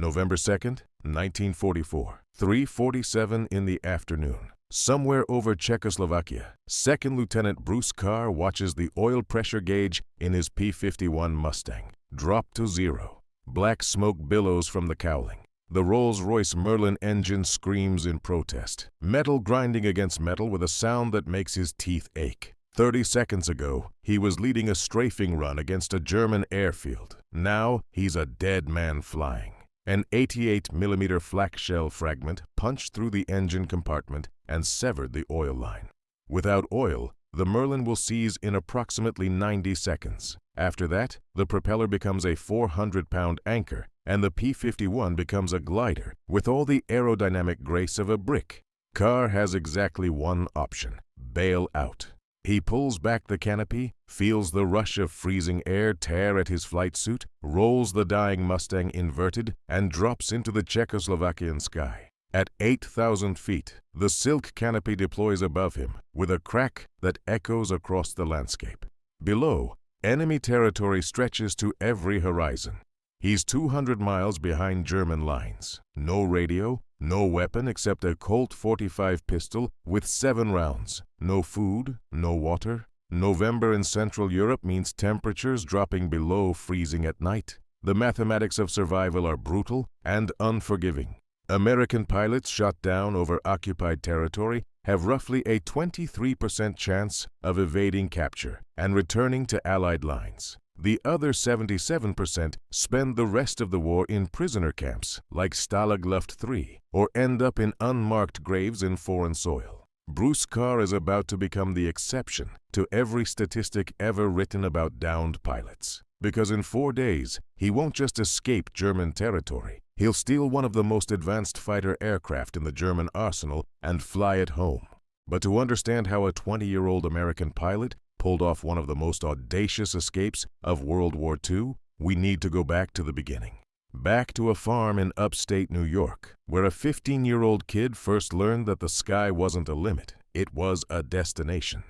November 2nd, 1944, 3:47 in the afternoon. Somewhere over Czechoslovakia, Second Lieutenant Bruce Carr watches the oil pressure gauge in his P-51 Mustang drop to zero. Black smoke billows from the cowling. The Rolls-Royce Merlin engine screams in protest, metal grinding against metal with a sound that makes his teeth ache. 30 seconds ago, he was leading a strafing run against a German airfield. Now, he's a dead man flying. An 88mm flak shell fragment punched through the engine compartment and severed the oil line. Without oil, the Merlin will seize in approximately 90 seconds. After that, the propeller becomes a 400-pound anchor, and the P-51 becomes a glider with all the aerodynamic grace of a brick. Carr has exactly one option: bail out. He pulls back the canopy, feels the rush of freezing air tear at his flight suit, rolls the dying Mustang inverted, and drops into the Czechoslovakian sky. At 8,000 feet, the silk canopy deploys above him with a crack that echoes across the landscape. Below, enemy territory stretches to every horizon. He's 200 miles behind German lines. No radio, no weapon except a Colt .45 pistol with 7 rounds. No food, no water. November in Central Europe means temperatures dropping below freezing at night. The mathematics of survival are brutal and unforgiving. American pilots shot down over occupied territory have roughly a 23% chance of evading capture and returning to Allied lines. The other 77% spend the rest of the war in prisoner camps like Stalag Luft 3 or end up in unmarked graves in foreign soil. Bruce Carr is about to become the exception to every statistic ever written about downed pilots. Because in 4 days, he won't just escape German territory. He'll steal one of the most advanced fighter aircraft in the German arsenal and fly it home. But to understand how a 20-year-old American pilot pulled off one of the most audacious escapes of World War II, we need to go back to the beginning. Back to a farm in upstate New York, where a 15-year-old kid first learned that the sky wasn't a limit, it was a destination.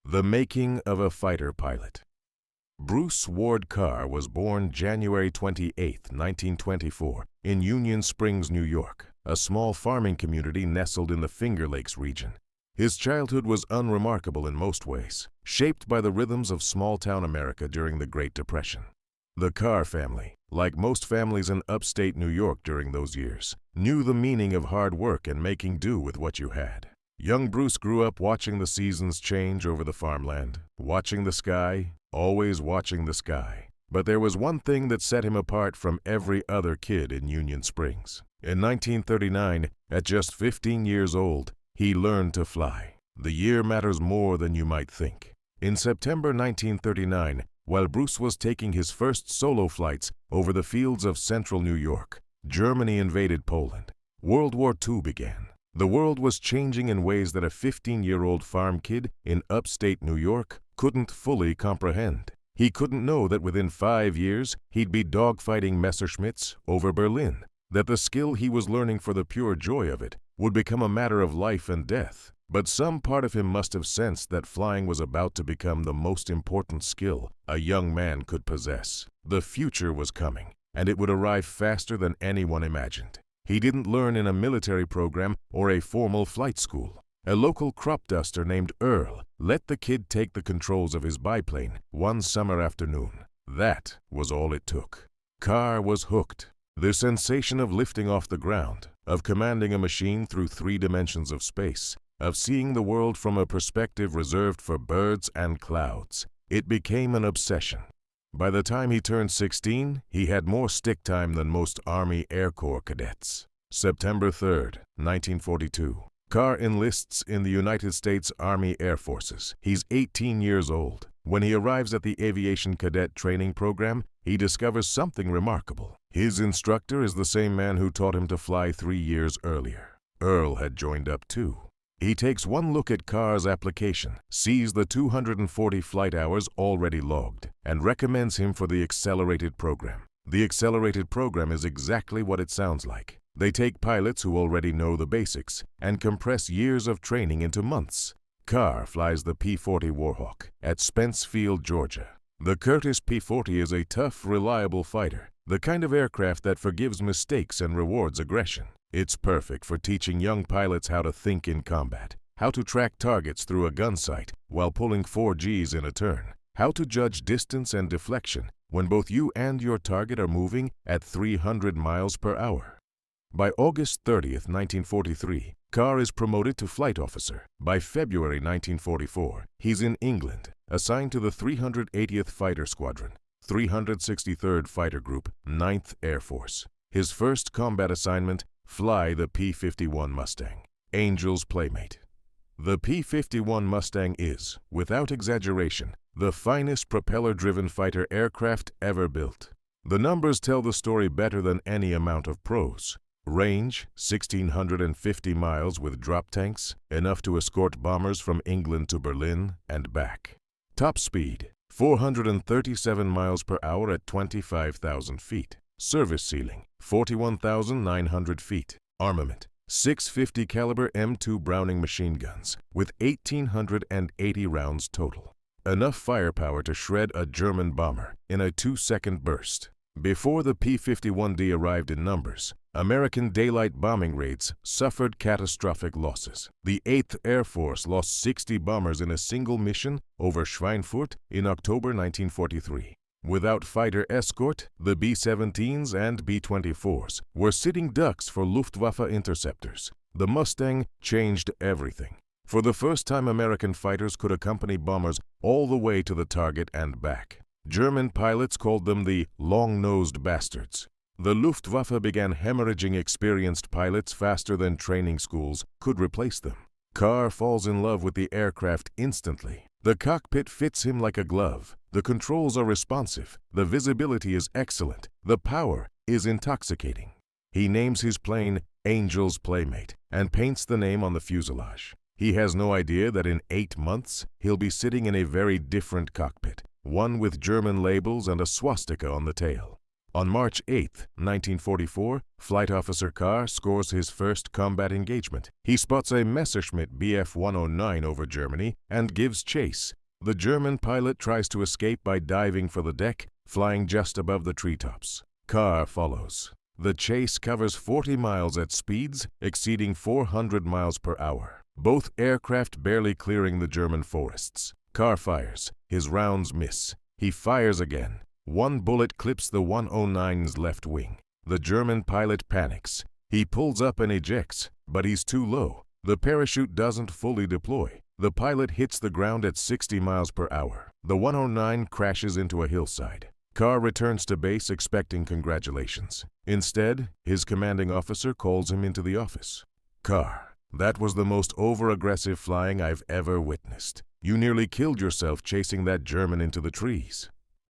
The making of a fighter pilot. Bruce Ward Carr was born January 28, 1924, in Union Springs, New York, a small farming community nestled in the Finger Lakes region. His childhood was unremarkable in most ways, shaped by the rhythms of small-town America during the Great Depression. The Carr family, like most families in upstate New York during those years, knew the meaning of hard work and making do with what you had. Young Bruce grew up watching the seasons change over the farmland, watching the sky, always watching the sky. But there was one thing that set him apart from every other kid in Union Springs. In 1939, at just 15 years old, he learned to fly. The year matters more than you might think. In September 1939, while Bruce was taking his first solo flights over the fields of central New York, Germany invaded Poland. World War II began. The world was changing in ways that a 15-year-old farm kid in upstate New York couldn't fully comprehend. He couldn't know that within 5 years, he'd be dogfighting Messerschmitts over Berlin, that the skill he was learning for the pure joy of it would become a matter of life and death. But some part of him must have sensed that flying was about to become the most important skill a young man could possess. The future was coming, and it would arrive faster than anyone imagined. He didn't learn in a military program or a formal flight school. A local crop duster named Earl let the kid take the controls of his biplane one summer afternoon. That was all it took. Carr was hooked. The sensation of lifting off the ground, of commanding a machine through 3 dimensions of space, of seeing the world from a perspective reserved for birds and clouds. It became an obsession. By the time he turned 16, he had more stick time than most Army Air Corps cadets. September 3, 1942. Carr enlists in the United States Army Air Forces. He's 18 years old. When he arrives at the Aviation Cadet Training Program, he discovers something remarkable. His instructor is the same man who taught him to fly 3 years earlier. Earl had joined up too. He takes one look at Carr's application, sees the 240 flight hours already logged, and recommends him for the accelerated program. The accelerated program is exactly what it sounds like. They take pilots who already know the basics and compress years of training into months. Carr flies the P-40 Warhawk at Spence Field, Georgia. The Curtiss P-40 is a tough, reliable fighter, the kind of aircraft that forgives mistakes and rewards aggression. It's perfect for teaching young pilots how to think in combat, how to track targets through a gun sight while pulling 4Gs in a turn, how to judge distance and deflection when both you and your target are moving at 300 miles per hour. By August 30th, 1943, Carr is promoted to flight officer. By February 1944, he's in England, assigned to the 380th Fighter Squadron, 363rd Fighter Group, 9th Air Force. His first combat assignment, fly the P-51 Mustang, Angel's playmate. The P-51 Mustang is, without exaggeration, the finest propeller-driven fighter aircraft ever built. The numbers tell the story better than any amount of prose. Range, 1,650 miles with drop tanks, enough to escort bombers from England to Berlin and back. Top speed, 437 miles per hour at 25,000 feet. Service ceiling, 41,900 feet. Armament, 650 caliber M2 Browning machine guns with 1,880 rounds total. Enough firepower to shred a German bomber in a 2-second burst. Before the P-51D arrived in numbers, American daylight bombing raids suffered catastrophic losses. The 8th Air Force lost 60 bombers in a single mission over Schweinfurt in October 1943. Without fighter escort, the B-17s and B-24s were sitting ducks for Luftwaffe interceptors. The Mustang changed everything. For the first time, American fighters could accompany bombers all the way to the target and back. German pilots called them the long-nosed bastards. The Luftwaffe began hemorrhaging experienced pilots faster than training schools could replace them. Carr falls in love with the aircraft instantly. The cockpit fits him like a glove. The controls are responsive. The visibility is excellent. The power is intoxicating. He names his plane Angel's Playmate and paints the name on the fuselage. He has no idea that in 8 months he'll be sitting in a very different cockpit, one with German labels and a swastika on the tail. On March 8, 1944, Flight Officer Carr scores his first combat engagement. He spots a Messerschmitt Bf-109 over Germany and gives chase. The German pilot tries to escape by diving for the deck, flying just above the treetops. Carr follows. The chase covers 40 miles at speeds exceeding 400 miles per hour, both aircraft barely clearing the German forests. Carr fires. His rounds miss. He fires again. One bullet clips the 109's left wing. The German pilot panics. He pulls up and ejects, but he's too low. The parachute doesn't fully deploy. The pilot hits the ground at 60 miles per hour. The 109 crashes into a hillside. Carr returns to base expecting congratulations. Instead, his commanding officer calls him into the office. "Carr, that was the most over-aggressive flying I've ever witnessed. You nearly killed yourself chasing that German into the trees.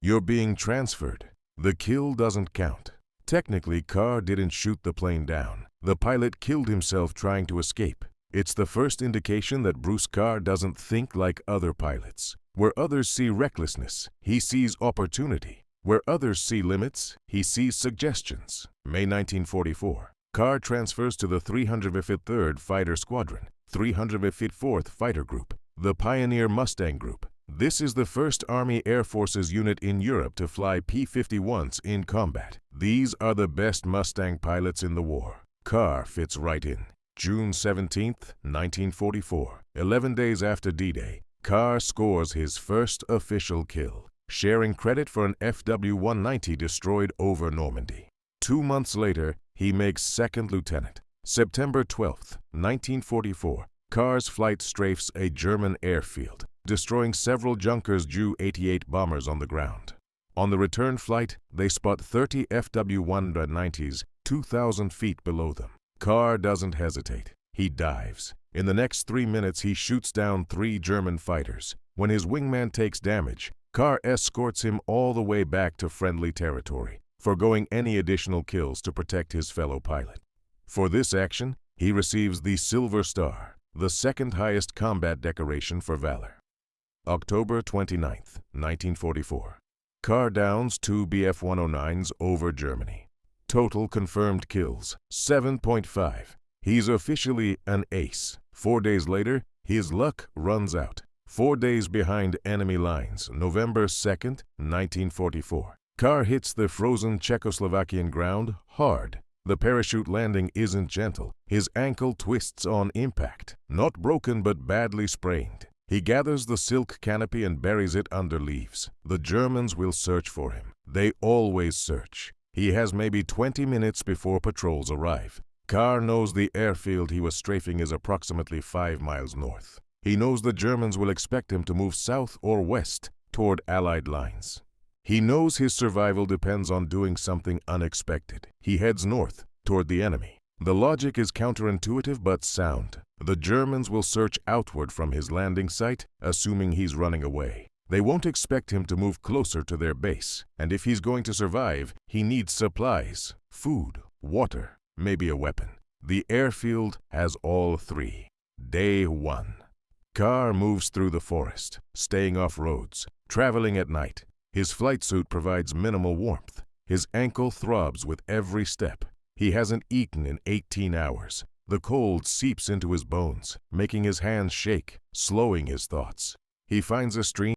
You're being transferred. The kill doesn't count." Technically, Carr didn't shoot the plane down. The pilot killed himself trying to escape. It's the first indication that Bruce Carr doesn't think like other pilots. Where others see recklessness, he sees opportunity. Where others see limits, he sees suggestions. May 1944. Carr transfers to the 353rd Fighter Squadron, 354th Fighter Group, the Pioneer Mustang Group. This is the first Army Air Forces unit in Europe to fly P-51s in combat. These are the best Mustang pilots in the war. Carr fits right in. June 17, 1944, 11 days after D-Day, Carr scores his first official kill, sharing credit for an FW-190 destroyed over Normandy. 2 months later, he makes second lieutenant. September 12, 1944, Carr's flight strafes a German airfield, destroying several Junkers Ju-88 bombers on the ground. On the return flight, they spot 30 FW-190s 2,000 feet below them. Carr doesn't hesitate. He dives. In the next 3 minutes, he shoots down 3 German fighters. When his wingman takes damage, Carr escorts him all the way back to friendly territory, foregoing any additional kills to protect his fellow pilot. For this action, he receives the Silver Star, the second highest combat decoration for valor. October 29, 1944. Carr downs 2 Bf-109s over Germany. Total confirmed kills, 7.5. He's officially an ace. 4 days later, his luck runs out. 4 days behind enemy lines, November 2, 1944. Carr hits the frozen Czechoslovakian ground hard. The parachute landing isn't gentle. His ankle twists on impact. Not broken, but badly sprained. He gathers the silk canopy and buries it under leaves. The Germans will search for him. They always search. He has maybe 20 minutes before patrols arrive. Carr knows the airfield he was strafing is approximately 5 miles north. He knows the Germans will expect him to move south or west toward Allied lines. He knows his survival depends on doing something unexpected. He heads north, toward the enemy. The logic is counterintuitive but sound. The Germans will search outward from his landing site, assuming he's running away. They won't expect him to move closer to their base, and if he's going to survive, he needs supplies, food, water, maybe a weapon. The airfield has all three. Day 1. Carr moves through the forest, staying off roads, traveling at night. His flight suit provides minimal warmth. His ankle throbs with every step. He hasn't eaten in 18 hours. The cold seeps into his bones, making his hands shake, slowing his thoughts. He finds a stream